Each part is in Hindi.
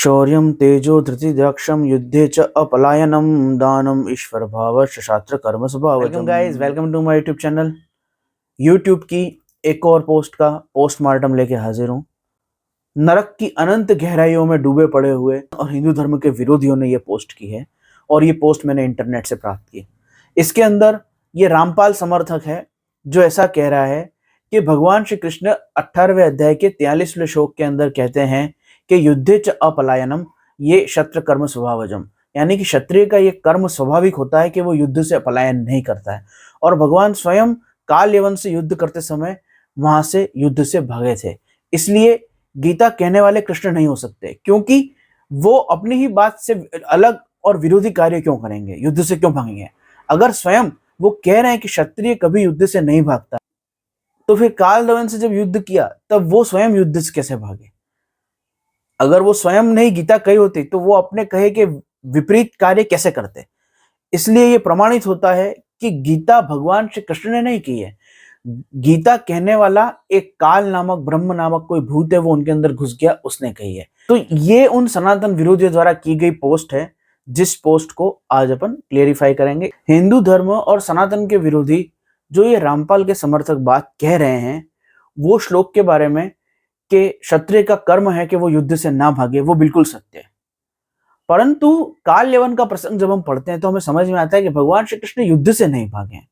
शौर्यं तेजो धृतिरक्षं युद्धे च अपलायनं दानम ईश्वर भाव शास्त्र कर्म स्वभाव। Welcome guys, welcome to my YouTube channel. YouTube की एक और पोस्ट का पोस्टमार्टम लेके हाजिर हूँ। नरक की अनंत गहराइयों में डूबे पड़े हुए और हिंदू धर्म के विरोधियों ने ये पोस्ट की है और ये पोस्ट मैंने इंटरनेट से प्राप्त की। इसके अंदर ये रामपाल समर्थक है जो ऐसा कह रहा है कि भगवान श्री कृष्ण 18वें अध्याय के 43वें श्लोक के अंदर कहते हैं कि युद्धे च अपलायनम, ये क्षत्र कर्म स्वभावजम, यानी कि क्षत्रिय का ये कर्म स्वाभाविक होता है कि वो युद्ध से पलायन नहीं करता है। और भगवान स्वयं काल यवन से युद्ध करते समय वहां से युद्ध से भागे थे, इसलिए गीता कहने वाले कृष्ण नहीं हो सकते, क्योंकि वो अपनी ही बात से अलग और विरोधी कार्य क्यों करेंगे, युद्ध से क्यों भागेंगे। अगर स्वयं वो कह रहे हैं कि क्षत्रिय कभी युद्ध से नहीं भागता, तो फिर काल यवन से जब युद्ध किया तब वो स्वयं युद्ध से कैसे भागे। अगर वो स्वयं नहीं गीता कही होती तो वो अपने कहे के विपरीत कार्य कैसे करते। इसलिए ये प्रमाणित होता है कि गीता भगवान श्री कृष्ण ने नहीं की है। गीता कहने वाला एक काल नामक ब्रह्म नामक कोई भूत है, वो उनके अंदर घुस गया, उसने कही है। तो ये उन सनातन विरोधियों द्वारा की गई पोस्ट है, जिस पोस्ट को आज अपन क्लेरिफाई करेंगे। हिंदू धर्म और सनातन के विरोधी जो ये रामपाल के समर्थक बात कह रहे हैं, वो श्लोक के बारे में कि क्षत्रिय का कर्म है कि वो युद्ध से ना भागे, वो बिल्कुल सत्य है। परंतु काल यवन का प्रसंग जब हम पढ़ते हैं तो हमें समझ में आता है कि भगवान श्री कृष्ण युद्ध से नहीं भागे हैं।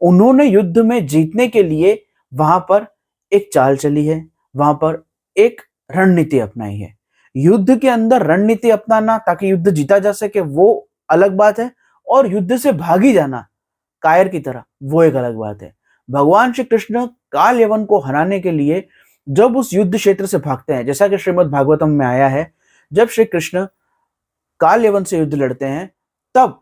उन्होंने युद्ध में जीतने के लिए वहां पर एक चाल चली है, वहां पर एक रणनीति अपनाई है। युद्ध के अंदर रणनीति अपनाना ताकि युद्ध जीता जा सके वो अलग बात है, और युद्ध से भागी जाना कायर की तरह वो एक अलग बात है। भगवान श्री कृष्ण काल यवन को हराने के लिए जब उस युद्ध क्षेत्र से भागते हैं, जैसा कि श्रीमद् भागवतम में आया है, जब श्री कृष्ण काल यवन से युद्ध लड़ते हैं, तब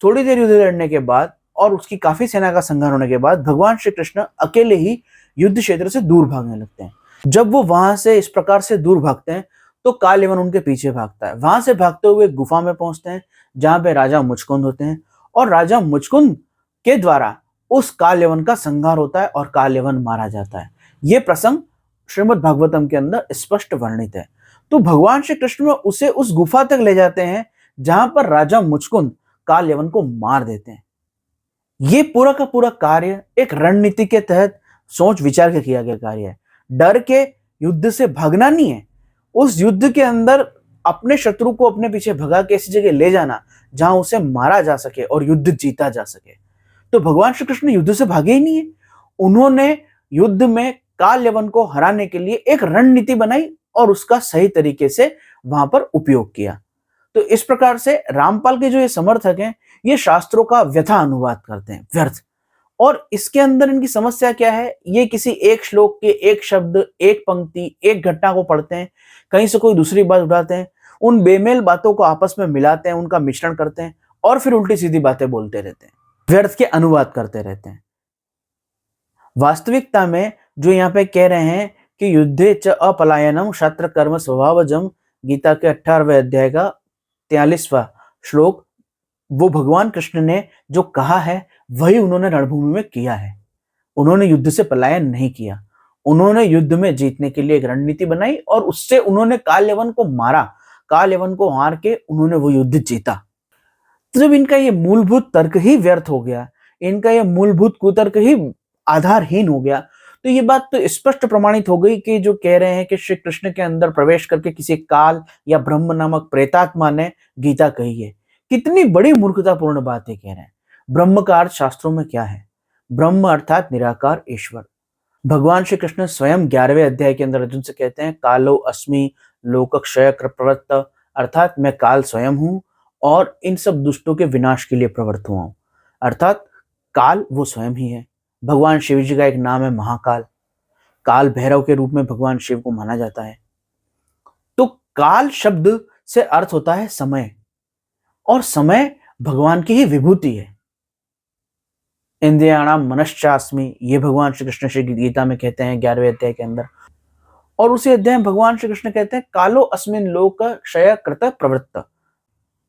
थोड़ी देर युद्ध लड़ने के बाद और उसकी काफी सेना का संहार होने के बाद भगवान श्री कृष्ण अकेले ही युद्ध क्षेत्र से दूर भागने लगते हैं। जब वो वहां से इस प्रकार से दूर भागते हैं तो काल यवन उनके पीछे भागता है। वहां से भागते हुए गुफा में पहुंचते हैं जहां पे राजा मुचकुंद होते हैं, और राजा मुचकुंद के द्वारा उस काल यवन का संहार होता है और काल यवन मारा जाता है। ये प्रसंग श्रीमद् भागवतम के अंदर स्पष्ट वर्णित है। तो भगवान श्री कृष्ण उसे उस गुफा तक ले जाते हैं जहां पर राजा मुचकुंद काल यवन को मार देते हैं। ये पूरा का पूरा कार्य एक रणनीति के तहत सोच विचार के किया गया कार्य है। डर के युद्ध से भागना नहीं है, उस युद्ध के अंदर अपने शत्रु को अपने पीछे भगा के ऐसी जगह ले जाना जहां उसे मारा जा सके और युद्ध जीता जा सके। तो भगवान श्री कृष्ण युद्ध से भागे ही नहीं है, उन्होंने युद्ध में काल यवन को हराने के लिए एक रणनीति बनाई और उसका सही तरीके से वहां पर उपयोग किया। तो इस प्रकार से रामपाल के जो ये समर्थक हैं, ये शास्त्रों का व्यथा अनुवाद करते हैं, व्यर्थ। और इसके अंदर इनकी समस्या क्या है, ये किसी एक श्लोक के एक शब्द, एक पंक्ति, एक घटना को पढ़ते हैं, कहीं से कोई दूसरी बात उठाते हैं, उन बेमेल बातों को आपस में मिलाते हैं, उनका मिश्रण करते हैं और फिर उल्टी सीधी बातें बोलते रहते हैं, व्यर्थ के अनुवाद करते रहते हैं। वास्तविकता में जो यहाँ पे कह रहे हैं कि युद्धे च अपलायनम क्षत्र कर्म स्वभावजम, गीता के 18वें अध्याय का 43वां श्लोक, वो भगवान कृष्ण ने जो कहा है वही उन्होंने रणभूमि में किया है। उन्होंने युद्ध से पलायन नहीं किया, उन्होंने युद्ध में जीतने के लिए एक रणनीति बनाई और उससे उन्होंने काल यवन को मारा, काल यवन को हार के उन्होंने वो युद्ध जीता। तो जब इनका ये मूलभूत तर्क ही व्यर्थ हो गया, इनका ये मूलभूत कुतर्क ही आधारहीन हो गया, तो ये बात तो स्पष्ट प्रमाणित हो गई कि जो कह रहे हैं कि श्री कृष्ण के अंदर प्रवेश करके किसी काल या ब्रह्म नामक प्रेतात्मा ने गीता कही है, कितनी बड़ी मूर्खतापूर्ण बातें कह रहे हैं। ब्रह्म का अर्थ शास्त्रों में क्या है? ब्रह्म अर्थात निराकार ईश्वर। भगवान श्री कृष्ण स्वयं 11वें अध्याय के अंदर अर्जुन से कहते हैं, कालो अस्मि लोक क्षय प्रवृत्त, अर्थात मैं काल स्वयं हूं और इन सब दुष्टों के विनाश के लिए प्रवृत्त हुआ हूं। अर्थात काल वो स्वयं ही है। भगवान शिव जी का एक नाम है महाकाल, काल भैरव के रूप में भगवान शिव को माना जाता है। तो काल शब्द से अर्थ होता है समय, और समय भगवान की ही विभूति है। इंद्रियाणाम मनश्चास्मि, ये भगवान श्री कृष्ण श्री गीता में कहते हैं 11वें अध्याय के अंदर। और उसी अध्याय में भगवान श्री कृष्ण कहते हैं, कालो अस्मिन लोक क्षय कृत प्रवृत्त,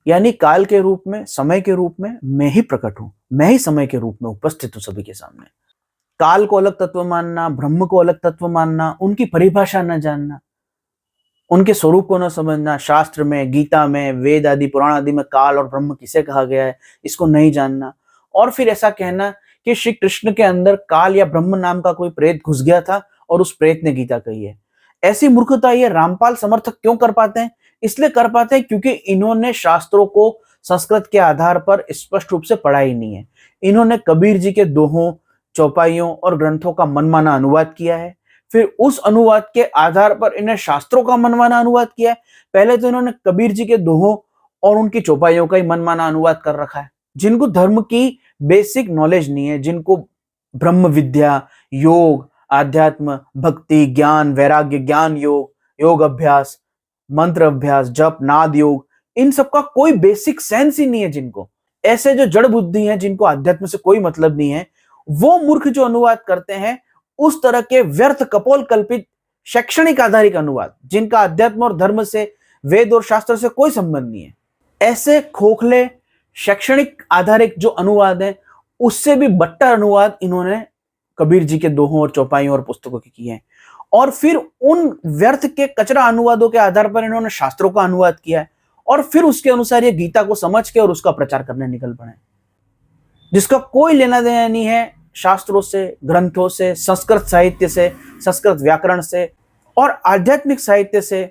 यानी काल के रूप में, समय के रूप में मैं ही प्रकट हूं, मैं ही समय के रूप में उपस्थित हूं सभी के सामने। काल को अलग तत्व मानना, ब्रह्म को अलग तत्व मानना, उनकी परिभाषा न जानना, उनके स्वरूप को न समझना, शास्त्र में, गीता में, वेद आदि, पुराण आदि में काल और ब्रह्म किसे कहा गया है इसको नहीं जानना, और फिर ऐसा कहना कि श्री कृष्ण के अंदर काल या ब्रह्म नाम का कोई प्रेत घुस गया था और उस प्रेत ने गीता कही है। ऐसी मूर्खता ये रामपाल समर्थक क्यों कर पाते हैं? इसलिए कर पाते हैं क्योंकि इन्होंने शास्त्रों को संस्कृत के आधार पर स्पष्ट रूप से पढ़ा ही नहीं है। इन्होंने कबीर जी के दोहों, चौपाइयों और ग्रंथों का मनमाना अनुवाद किया है, फिर उस अनुवाद के आधार पर इन्हें शास्त्रों का मनमाना अनुवाद किया है। पहले तो इन्होंने कबीर जी के दोहों और उनकी चौपाइयों का ही मनमाना अनुवाद कर रखा है। जिनको धर्म की बेसिक नॉलेज नहीं है, जिनको ब्रह्म विद्या, योग, आध्यात्म, भक्ति, ज्ञान, वैराग्य, ज्ञान योग, योग अभ्यास, मंत्र अभ्यास, जप, नाद योग, इन सब का कोई बेसिक सेंस ही नहीं है जिनको, ऐसे जो जड़ बुद्धि हैं जिनको अध्यात्म से कोई मतलब नहीं है, वो मूर्ख जो अनुवाद करते हैं उस तरह के व्यर्थ कपोल कल्पित शैक्षणिक आधारित अनुवाद जिनका अध्यात्म और धर्म से, वेद और शास्त्र से कोई संबंध नहीं है, ऐसे खोखले शैक्षणिक आधारित जो अनुवाद है उससे भी बट्टर अनुवाद इन्होंने कबीर जी के दोहों और चौपाइयों और पुस्तकों के किए हैं। और फिर उन व्यर्थ के कचरा अनुवादों के आधार पर इन्होंने शास्त्रों का अनुवाद किया है और फिर उसके अनुसार ये गीता को समझ के और उसका प्रचार करने निकल पड़े, जिसका कोई लेना देना नहीं है शास्त्रों से, ग्रंथों से, संस्कृत साहित्य से, संस्कृत व्याकरण से और आध्यात्मिक साहित्य से,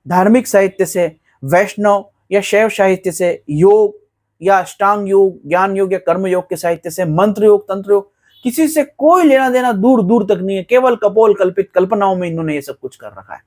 धार्मिक साहित्य से, वैष्णव या शैव साहित्य से, योग या अष्टांग योग, ज्ञान योग या कर्म योग के साहित्य से, मंत्र योग, तंत्र योग, किसी से कोई लेना देना दूर दूर तक नहीं है। केवल कपोल कल्पित कल्पनाओं में इन्होंने ये सब कुछ कर रखा है।